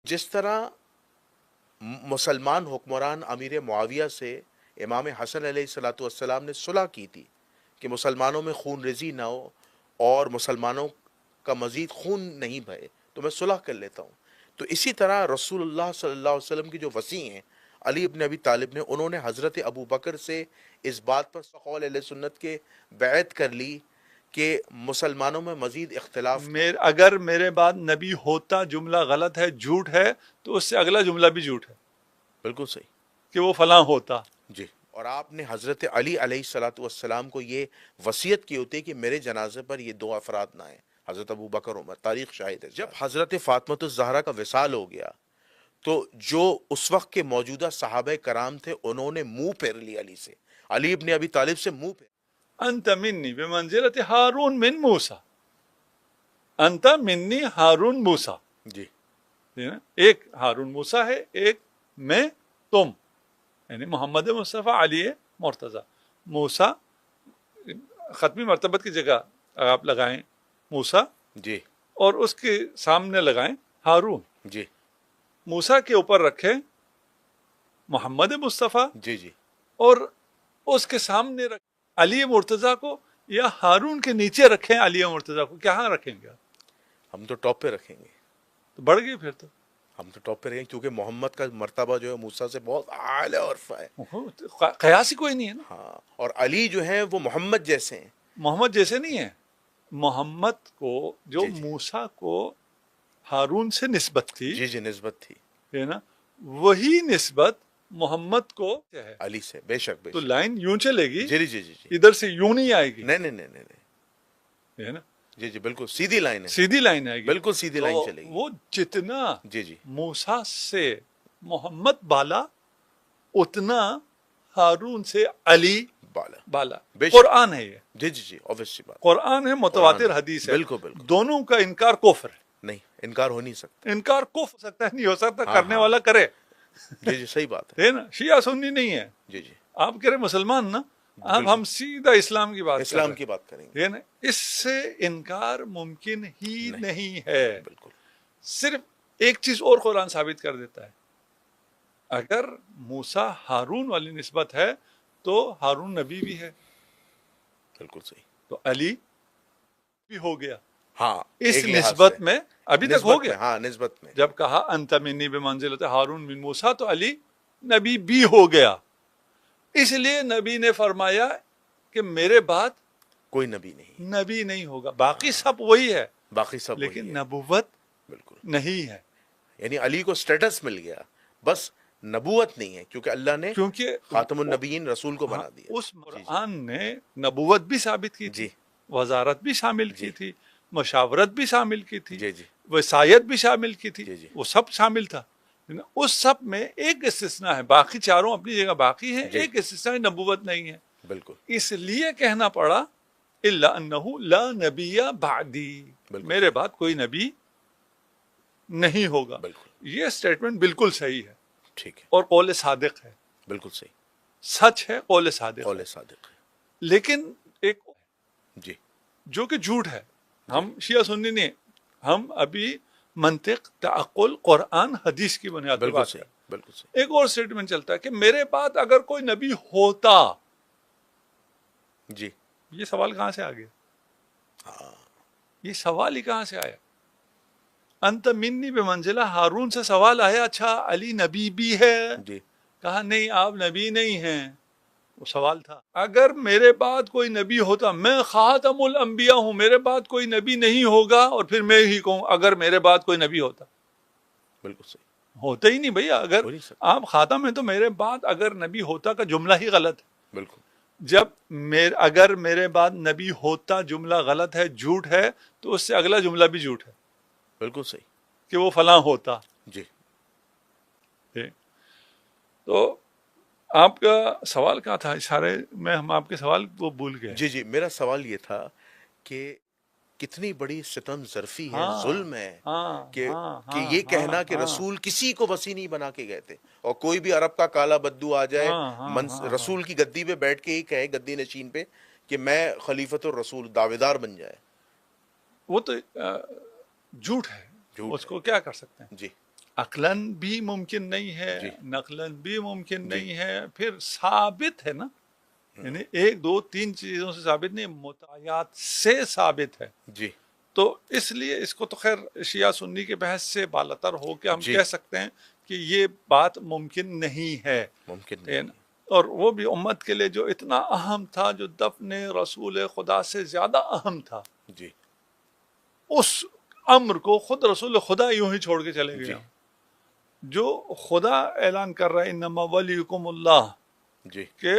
جس طرح مسلمان حکمران امیر معاویہ سے امام حسن علیہ الصلاۃ والسلام نے صلح کی تھی کہ مسلمانوں میں خون ریزی نہ ہو اور مسلمانوں کا مزید خون نہیں بہے، تو میں صلح کر لیتا ہوں. تو اسی طرح رسول اللہ صلی اللہ علیہ وسلم کی جو وصی ہیں علی ابن ابی طالب نے، انہوں نے حضرت ابو بکر سے اس بات پر قول اہل سنت کے بیعت کر لی کہ مسلمانوں میں مزید اختلاف. اگر میرے بعد نبی ہوتا جملہ غلط ہے، جھوٹ ہے، تو اس سے اگلا جملہ بھی جھوٹ ہے بالکل صحیح کہ وہ فلاں ہوتا. جی. اور آپ نے حضرت علی علیہ الصلاۃ والسلام کو یہ وصیت کی ہوتی ہے کہ میرے جنازے پر یہ دو افراد نہ آئیں، حضرت ابو بکر عمر. تاریخ شاہد ہے. جب حضرت فاطمۃ الزہرا کا وصال ہو گیا تو جو اس وقت کے موجودہ صحابہ کرام تھے انہوں نے منہ پھیر لی علی سے، علی ابن ابی طالب سے منہ پھیر. انت منی بمنزلت ہارون من موسیٰ، انت منی ہارون موسیٰ. جی ایک ہارون موسیٰ ہے، ایک میں تم، یعنی محمد مصطفیٰ علی مرتضی. موسیٰ ختمی مرتبت کی جگہ آپ لگائیں موسیٰ، جی اور اس کے سامنے لگائیں ہارون. جی موسیٰ کے اوپر رکھیں محمد مصطفیٰ، جی جی اور اس کے سامنے علی مرتضیٰ کو، یا ہارون کے نیچے رکھیں علی مرتضیٰ کو. کہاں رکھیں گے؟ ہم تو ٹاپ پہ رکھیں گے. تو بڑھ گئی پھر تو. ہم تو ٹاپ پہ رہیں گے کیونکہ محمد کا مرتبہ جو ہے موسیٰ سے بہت اعلیٰ اور ہے. قیاس ہی کوئی نہیں ہے نا. ہاں، اور علی جو ہیں وہ محمد جیسے ہیں. محمد جیسے نہیں ہے. محمد کو جو جی جی. موسیٰ کو ہارون سے نسبت تھی، جی جی نسبت تھی ہے نا، وہی نسبت محمد کو ہے علی سے. بے شک بے تو شک. لائن یوں چلے گی، جی جی جی جی. ادھر سے یوں نہیں آئے گی. نہیں نہیں نہیں نہیں. ہے نا، جی جی بالکل سیدھی لائن ہے. سیدھی لائن آئے گی. بالکل سیدھی لائن تو چلے گی. وہ جتنا جی جی موسیٰ سے محمد بالا، اتنا ہارون سے علی بالا. بے شک. قرآن ہے یہ. جی جی جی obvious بات. قرآن ہے، متواتر قرآن. حدیث ہے. بالکل بالکل. دونوں کا انکار کفر ہے. نہیں انکار ہو نہیں سکتا. انکار کفر سکتا ہے، نہیں ہو سکتا. ہاں، کرنے ہاں. والا کرے. جی جی صحیح بات ہے. ہے نا، شیعہ سنی نہیں ہے. جی جی آپ کہہ رہے مسلمان نا، اب بالکل. ہم سیدھا اسلام کی بات کر اسلام رہے کی بات کریں گے. ہیں. ہے نا، اس سے انکار ممکن ہی نہیں ہے. بالکل. صرف ایک چیز اور قرآن ثابت کر دیتا ہے، اگر موسیٰ ہارون والی نسبت ہے تو ہارون نبی بھی ہے، بالکل صحیح. تو علی بھی ہو گیا. ہاں اس ایک لحاظ نسبت سے. میں ابھی تک نسبت ہو میں. گیا. ہاں نسبت میں. جب کہا انت منی بمنزلت ہارون من موسیٰ، تو علی نبی بھی ہو گیا. اس لیے نبی نے فرمایا کہ میرے بعد کوئی نبی نہیں. نبی نہیں ہوگا. باقی سب وہی ہے، باقی سب وہی لیکن ہے. نبوت بالکل. نہیں ہے. یعنی علی کو سٹیٹس مل گیا، بس نبوت نہیں ہے کیونکہ اللہ نے کیونکہ خاتم النبیین رسول کو بنا دیا. اس قرآن نے نبوت بھی ثابت کی تھی، جی وزارت بھی شامل جی. کی تھی، مشاورت بھی شامل کی تھی، جی جی وصایت بھی شامل کی تھی. جی جی. وہ سب شامل تھا. اس سب میں ایک استثناء ہے، باقی چاروں اپنی جگہ باقی ہیں. جی. ایک استثناء نبوت نہیں ہے. بالکل. اس لیے کہنا پڑا الا انہ لا نبی بعدی، بالکل. میرے بعد کوئی نبی نہیں ہوگا. بالکل یہ سٹیٹمنٹ بالکل صحیح ہے ٹھیک ہے. اور قول صادق ہے. بالکل صحیح. سچ ہے، قول صادق قول ہے. صادق ہے. لیکن ایک جی جو کہ جھوٹ ہے. ہم شیعہ سنی نہیں، ہم ابھی منطق، تعقل، قرآن، حدیث کی بنیاد پر بالکل بات صحیح. کریں. بالکل صحیح. ایک اور سٹیٹمنٹ چلتا ہے کہ میرے بعد اگر کوئی نبی ہوتا. جی یہ سوال کہاں سے آ گیا؟ ہاں یہ سوال ہی کہاں سے آیا؟ انت منی بمنزلہ ہارون سے سوال آیا، اچھا علی نبی بھی ہے؟ جی کہا نہیں، آپ نبی نہیں ہیں. وہ سوال تھا. اگر میرے بعد کوئی نبی ہوتا، میں خاتم الانبیاء ہوں، میرے بعد کوئی نبی نہیں ہوگا، اور پھر میں ہی کہوں اگر میرے بعد کوئی نبی ہوتا. بالکل صحیح. ہوتا ہی نہیں بھیا. اگر ہو نہیں سکتا. آپ خاتم ہیں تو میرے بعد اگر نبی ہوتا کا جملہ ہی غلط ہے. بالکل. جب اگر میرے بعد نبی ہوتا جملہ غلط ہے، جھوٹ ہے، تو اس سے اگلا جملہ بھی جھوٹ ہے بالکل صحیح. کہ وہ فلاں ہوتا. جی تو آپ کا سوال کیا تھا؟ اشارے میں ہم آپ کے سوال وہ بھول گئے. جی جی میرا سوال یہ تھا کہ کتنی بڑی ستم ظرفی ہے، ظلم ہے کہ یہ کہنا کہ رسول کسی کو وصی نہیں بنا کے گئے تھے، اور کوئی بھی عرب کا کالا بدو آ جائے رسول کی گدی پہ بیٹھ کے ہی کہے، گدی نشین پہ، کہ میں خلیفۃ الرسول، دعویدار بن جائے. وہ تو جھوٹ ہے. جھوٹ اس کو کیا کر سکتے ہیں؟ جی عقلاً بھی ممکن نہیں ہے، جی نقلاً بھی ممکن جی نہیں ہے، پھر ثابت ہے نا، یعنی ایک دو تین چیزوں سے ثابت نہیں، متعیات سے ثابت ہے. جی تو اس لیے اس کو تو خیر شیعہ سنی کے بحث سے بالاتر ہو کے ہم جی کہہ سکتے ہیں کہ یہ بات ممکن نہیں ہے. ممکن ہے نہیں نا؟ اور وہ بھی امت کے لیے جو اتنا اہم تھا، جو دفن رسول خدا سے زیادہ اہم تھا، ہے. جی اس امر کو خود رسول خدا یوں ہی چھوڑ کے چلے جی گیا. جو خدا اعلان کر رہا ہے انما ولیکم اللہ، جی کہ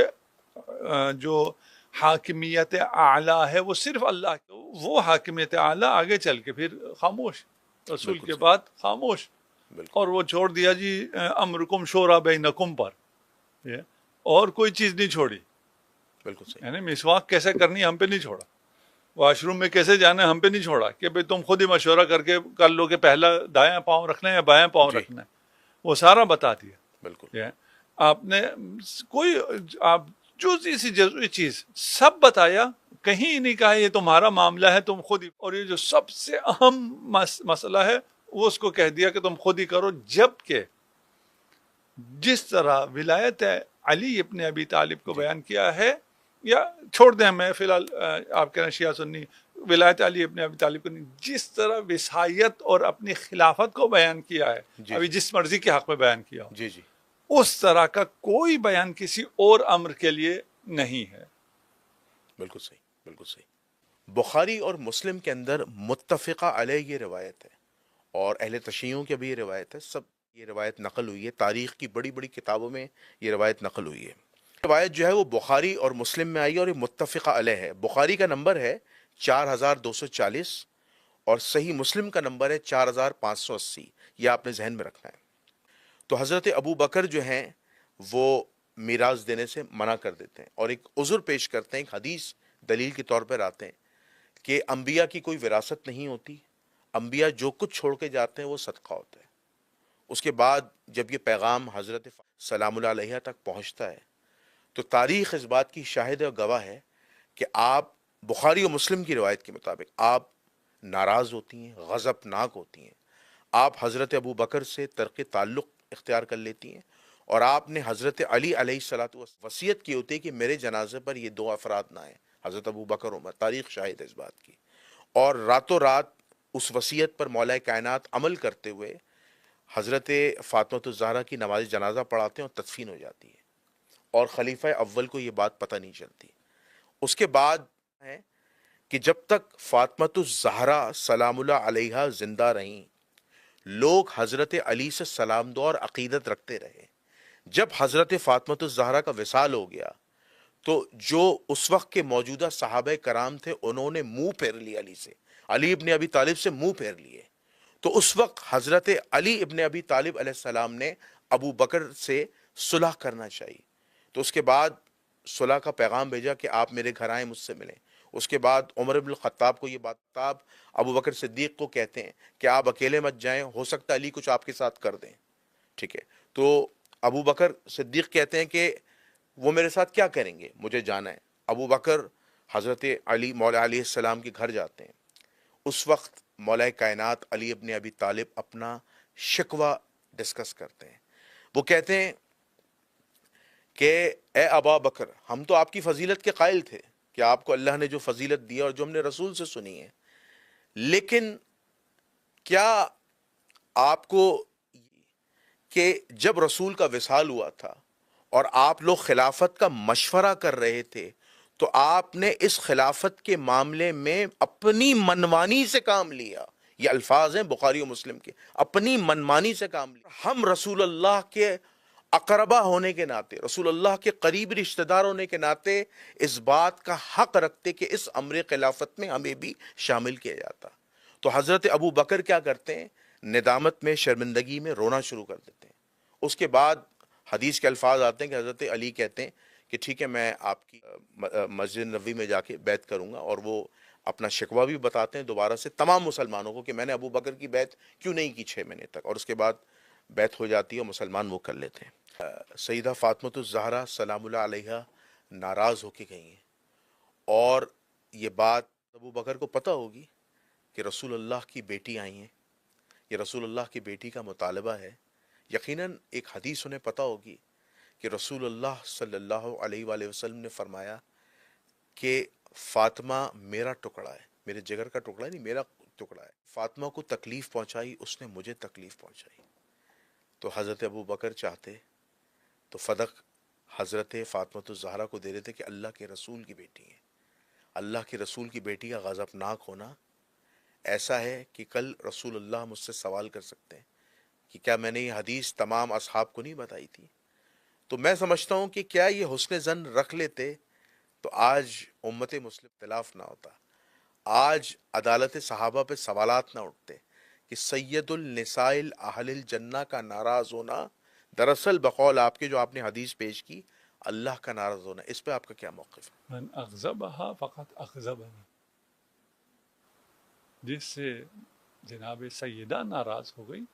جو حاکمیت اعلیٰ ہے وہ صرف اللہ کی، وہ حاکمیت اعلیٰ آگے چل کے پھر خاموش، رسول بالکل کے صحیح. بعد خاموش. بالکل اور وہ چھوڑ دیا جی امرکم شورا بینکم پر، یہ اور کوئی چیز نہیں چھوڑی. بالکل صحیح. یعنی مسواک کیسے کرنی ہے ہم پہ نہیں چھوڑا، واش روم میں کیسے جانا ہے ہم پہ نہیں چھوڑا کہ بھئی تم خود ہی مشورہ کر کے کر لو کہ پہلا دائیں پاؤں رکھنا ہے یا بائیں پاؤں جی رکھنا ہے. وہ سارا بتا دیا. بالکل یہ آپ نے کوئی آپ جزئی سی جزئی چیز سب بتایا، کہیں نہیں کہا یہ تمہارا معاملہ ہے تم خود ہی. اور یہ جو سب سے اہم مسئلہ ہے وہ اس کو کہہ دیا کہ تم خود ہی کرو. جبکہ جس طرح ولایت علی ابن ابی طالب کو جی بیان کیا ہے، یا چھوڑ دیں میں فی الحال آپ کہنا شیعہ سنی ولایت علی ابن ابی طالب کو نہیں، جس طرح وصایت اور اپنی خلافت کو بیان کیا ہے، جی ابھی جی جس مرضی کے حق میں بیان کیا ہو، جی جی اس طرح کا کوئی بیان کسی اور امر کے لیے نہیں ہے. بالکل صحیح. بالکل صحیح. بخاری اور مسلم کے اندر متفقہ علیہ یہ روایت ہے، اور اہل تشیعوں کی بھی یہ روایت ہے. سب یہ روایت نقل ہوئی ہے، تاریخ کی بڑی بڑی کتابوں میں یہ روایت نقل ہوئی ہے. روایت جو ہے وہ بخاری اور مسلم میں آئی ہے اور یہ متفقہ علیہ ہے. بخاری کا نمبر ہے 4240 اور صحیح مسلم کا نمبر ہے 4580. یہ آپ نے ذہن میں رکھنا ہے. تو حضرت ابو بکر جو ہیں وہ میراث دینے سے منع کر دیتے ہیں اور ایک عذر پیش کرتے ہیں، ایک حدیث دلیل کے طور پر آتے ہیں کہ انبیاء کی کوئی وراثت نہیں ہوتی، انبیاء جو کچھ چھوڑ کے جاتے ہیں وہ صدقہ ہوتا ہے. اس کے بعد جب یہ پیغام حضرت سلام اللہ علیہ تک پہنچتا ہے تو تاریخ اس بات کی شاہد اور گواہ ہے کہ آپ، بخاری و مسلم کی روایت کے مطابق، آپ ناراض ہوتی ہیں، غضب ناک ہوتی ہیں. آپ حضرت ابو بکر سے ترک تعلق اختیار کر لیتی ہیں اور آپ نے حضرت علی علیہ الصلوۃ والسلام وصیت کی ہوتی ہے کہ میرے جنازے پر یہ دو افراد نہ آئیں، حضرت ابو بکر عمر. تاریخ شاہد ہے اس بات کی. اور راتوں رات اس وصیت پر مولا کائنات عمل کرتے ہوئے حضرت فاطمہ الزہرا کی نماز جنازہ پڑھاتے ہیں اور تدفین ہو جاتی ہے، اور خلیفہ اول کو یہ بات پتہ نہیں چلتی. اس کے بعد ہے کہ جب تک فاطمہ الزہرا سلام اللہ علیہا زندہ رہیں، لوگ حضرت علی سے سلام دعا اور عقیدت رکھتے رہے. جب حضرت فاطمہ الزہرا کا وصال ہو گیا تو جو اس وقت کے موجودہ صحابہ کرام تھے انہوں نے منہ پھیر لیا علی سے، علی ابن ابی طالب سے منہ پھیر لیے. تو اس وقت حضرت علی ابن ابی طالب علیہ السلام نے ابو بکر سے صلح کرنا چاہیے. تو اس کے بعد صلح کا پیغام بھیجا کہ آپ میرے گھر آئیں، مجھ سے ملیں. اس کے بعد عمر بن الخطاب کو یہ بات، خطاب ابو بکر صدیق کو کہتے ہیں کہ آپ اکیلے مت جائیں، ہو سکتا ہے علی کچھ آپ کے ساتھ کر دیں. ٹھیک ہے. تو ابو بکر صدیق کہتے ہیں کہ وہ میرے ساتھ کیا کریں گے، مجھے جانا ہے. ابو بکر حضرت علی مولا علیہ السلام کے گھر جاتے ہیں. اس وقت مولا کائنات علی ابن ابی طالب اپنا شکوہ ڈسکس کرتے ہیں. وہ کہتے ہیں کہ اے ابا بکر، ہم تو آپ کی فضیلت کے قائل تھے کہ آپ کو اللہ نے جو فضیلت دی اور جو ہم نے رسول سے سنی ہے، لیکن کیا آپ کو کہ جب رسول کا وصال ہوا تھا اور آپ لوگ خلافت کا مشورہ کر رہے تھے تو آپ نے اس خلافت کے معاملے میں اپنی منمانی سے کام لیا. یہ الفاظ ہیں بخاری و مسلم کے، اپنی منمانی سے کام لیا. ہم رسول اللہ کے اقربا ہونے کے ناطے، رسول اللہ کے قریب رشتہ دار ہونے کے ناطے اس بات کا حق رکھتے کہ اس امر خلافت میں ہمیں بھی شامل کیا جاتا. تو حضرت ابو بکر کیا کرتے ہیں، ندامت میں، شرمندگی میں رونا شروع کر دیتے ہیں. اس کے بعد حدیث کے الفاظ آتے ہیں کہ حضرت علی کہتے ہیں کہ ٹھیک ہے، میں آپ کی مسجد نبوی میں جا کے بیعت کروں گا. اور وہ اپنا شکوہ بھی بتاتے ہیں دوبارہ سے تمام مسلمانوں کو کہ میں نے ابو بکر کی بیعت کیوں نہیں کی 6 مہینے تک. اور اس کے بعد بیعت ہو جاتی ہے اور مسلمان وہ کر لیتے ہیں. سیدہ فاطمہ الزہرا سلام اللہ علیہا ناراض ہو کے گئی ہیں، اور یہ بات ابو بکر کو پتہ ہوگی کہ رسول اللہ کی بیٹی آئی ہیں یہ رسول اللہ کی بیٹی کا مطالبہ ہے. یقیناً ایک حدیث انہیں پتہ ہوگی کہ رسول اللہ صلی اللہ علیہ وآلہ وسلم نے فرمایا کہ فاطمہ میرا ٹکڑا ہے، میرے جگر کا ٹکڑا ہے، نہیں میرا ٹکڑا ہے. فاطمہ کو تکلیف پہنچائی، اس نے مجھے تکلیف پہنچائی. تو حضرت ابو بکر چاہتے تو فدق حضرت فاطمہ الزہرا کو دے دیتے کہ اللہ کے رسول کی بیٹی ہیں. اللہ کے رسول کی بیٹی کا غضبناک ہونا ایسا ہے کہ کل رسول اللہ مجھ سے سوال کر سکتے ہیں کہ کیا میں نے یہ حدیث تمام اصحاب کو نہیں بتائی تھی. تو میں سمجھتا ہوں کہ کیا یہ حسن ظن رکھ لیتے تو آج امت مسلم اختلاف نہ ہوتا، آج عدالت صحابہ پہ سوالات نہ اٹھتے کہ سید النساء اہل الجنہ کا ناراض ہونا دراصل بقول آپ کے جو آپ نے حدیث پیش کی اللہ کا ناراض ہونا. اس پہ آپ کا کیا موقف ہے؟ من اغضبها فقط اغضبنی، جس سے جناب سیدہ ناراض ہو گئی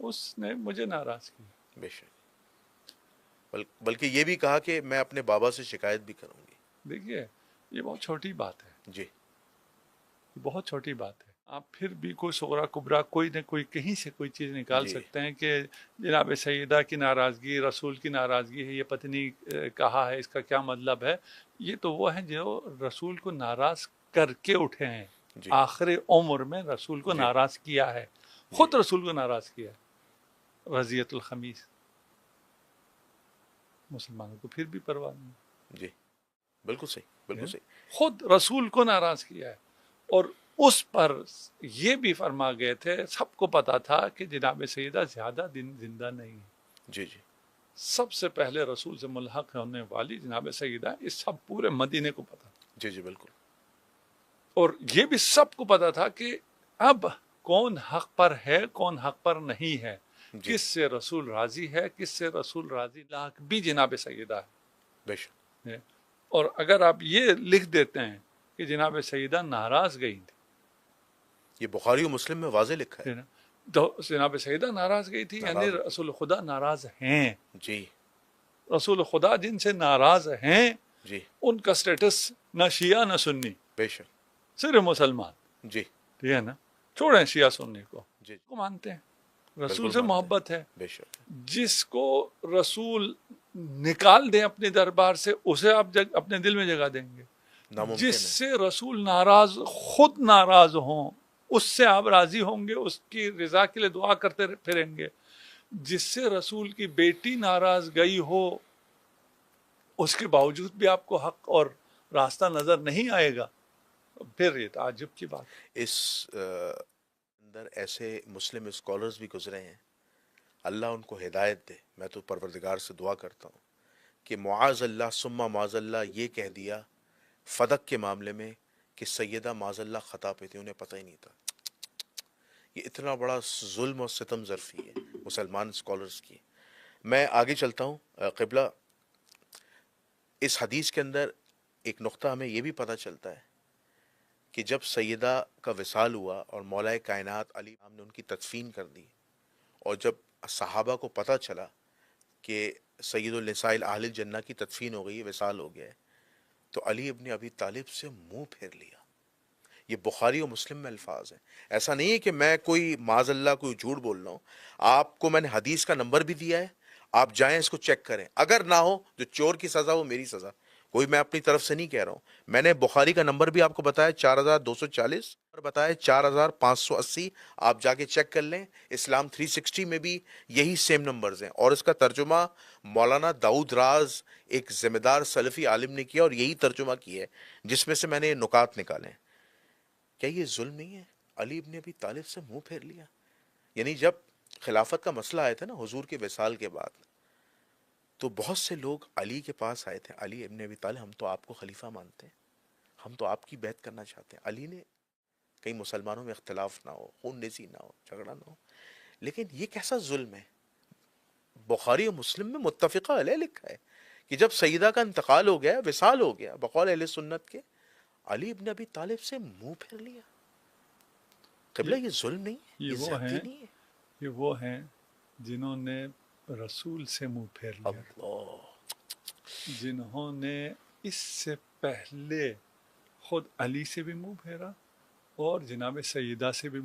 اس نے مجھے ناراض کی. بے شک، بلکہ یہ بھی کہا کہ میں اپنے بابا سے شکایت بھی کروں گی. دیکھیے یہ بہت چھوٹی بات ہے، جی یہ بہت چھوٹی بات ہے. آپ پھر بھی کوئی صغرا کبرا کوئی نہ کوئی کہیں سے کوئی چیز نکال جی سکتے ہیں کہ جناب سیدہ کی ناراضگی رسول کی ناراضگی ہے، یہ پتنی کہا ہے، اس کا کیا مطلب ہے. یہ تو وہ ہیں جو رسول کو ناراض کر کے اٹھے ہیں، جی آخر عمر میں رسول کو جی ناراض کیا ہے، خود رسول کو ناراض کیا ہے. رضیت الخمیس، مسلمانوں کو پھر بھی پرواہ نہیں، جی بالکل صحیح، بالکل صحیح. خود رسول کو ناراض کیا ہے. اور اس پر یہ بھی فرما گئے تھے، سب کو پتا تھا کہ جناب سیدہ زیادہ دن زندہ نہیں ہے. جی جی سب سے پہلے رسول سے ملحق ہونے والی جناب سیدہ، اس سب پورے مدینے کو پتا تھا. جی جی بالکل. اور یہ بھی سب کو پتا تھا کہ اب کون حق پر ہے کون حق پر نہیں ہے، جی کس سے رسول راضی ہے کس سے رسول راضی لاکھ بھی جناب سیدہ بے شک. ہے. اور اگر آپ یہ لکھ دیتے ہیں کہ جناب سیدہ ناراض گئی تھی، یہ بخاری و مسلم میں واضح لکھا ہے. تو جناب سیدہ ناراض گئی تھی، یعنی ناراض ہوئی. رسول خدا ناراض ہیں. جی رسول خدا جن سے ناراض ہیں جی ان کا سٹیٹس نہ شیعہ نہ سنی، بے شک. صرف مسلمان. جی ٹھیک ہے نا، چھوڑیں شیعہ سنی کو، جی کو مانتے ہیں، رسول بالکل سے مانتے محبت ہے. بے شک. جس کو رسول نکال دیں اپنے دربار سے اسے آپ اپنے دل میں جگہ دیں گے. ناممکن جس ہے. سے رسول ناراض خود ناراض ہوں اس سے آپ راضی ہوں گے، اس کی رضا کے لیے دعا کرتے پھریں گے. جس سے رسول کی بیٹی ناراض گئی ہو اس کے باوجود بھی آپ کو حق اور راستہ نظر نہیں آئے گا، پھر یہ تعجب کی بات. اس اندر ایسے مسلم اسکالرز بھی گزرے ہیں، اللہ ان کو ہدایت دے. میں تو پروردگار سے دعا کرتا ہوں کہ معاذ اللہ ثم معاذ اللہ یہ کہہ دیا فدق کے معاملے میں کہ سیدہ معاذ اللہ خطا پہ تھی، انہیں پتہ ہی نہیں تھا. یہ اتنا بڑا ظلم اور ستم ظرفی ہے مسلمان اسکالرز کی. میں آگے چلتا ہوں. قبلہ اس حدیث کے اندر ایک نقطہ ہمیں یہ بھی پتہ چلتا ہے کہ جب سیدہ کا وصال ہوا اور مولا کائنات علی نے ان کی تدفین کر دی، اور جب صحابہ کو پتہ چلا کہ سید النساء اہل الجنہ کی تدفین ہو گئی، وصال ہو گیا ہے، تو علی ابن ابی طالب سے منہ پھیر لیا. یہ بخاری و مسلم میں الفاظ ہیں. ایسا نہیں ہے کہ میں کوئی معاذ اللہ کوئی جھوٹ بول رہا ہوں. آپ کو میں نے حدیث کا نمبر بھی دیا ہے، آپ جائیں اس کو چیک کریں. اگر نہ ہو جو چور کی سزا وہ میری سزا، کوئی میں اپنی طرف سے نہیں کہہ رہا ہوں. میں نے بخاری کا نمبر بھی آپ کو بتایا 4240 اور بتایا 4580. آپ جا کے چیک کر لیں. اسلام 360 میں بھی یہی سیم نمبرز ہیں، اور اس کا ترجمہ مولانا داؤد راز ایک ذمہ دار سلفی عالم نے کیا اور یہی ترجمہ کیا ہے جس میں سے میں نے یہ نکات نکالے ہیں. کیا یہ ظلم نہیں ہے؟ علی ابن ابی طالب سے منہ پھیر لیا. یعنی جب خلافت کا مسئلہ آیا تھا نا حضور کے وصال کے بعد، تو بہت سے لوگ علی کے پاس آئے تھے، علی ابن ابی طالب ہم تو آپ کو خلیفہ مانتے ہیں، ہم تو آپ کی بیعت کرنا چاہتے ہیں. علی نے کئی مسلمانوں میں اختلاف نہ ہو، خون ریزی نہ ہو، جھگڑا نہ ہو. لیکن یہ کیسا ظلم ہے؟ بخاری و مسلم میں متفقہ علیہ لکھا ہے کہ جب سیدہ کا انتقال ہو گیا، وصال ہو گیا، بقول اہل سنت کے، علی ابن ابی طالب سے منہ پھیر لیا. قبلہ یہ ظلم نہیں ہے، یہ زیادتی نہیں ہے. یہ وہ ہیں جنہوں نے رسول سے منہ پھیر لیا، اللہ جنہوں نے اس سے پہلے خود علی سے بھی منہ پھیرا اور جناب سیدہ سے بھی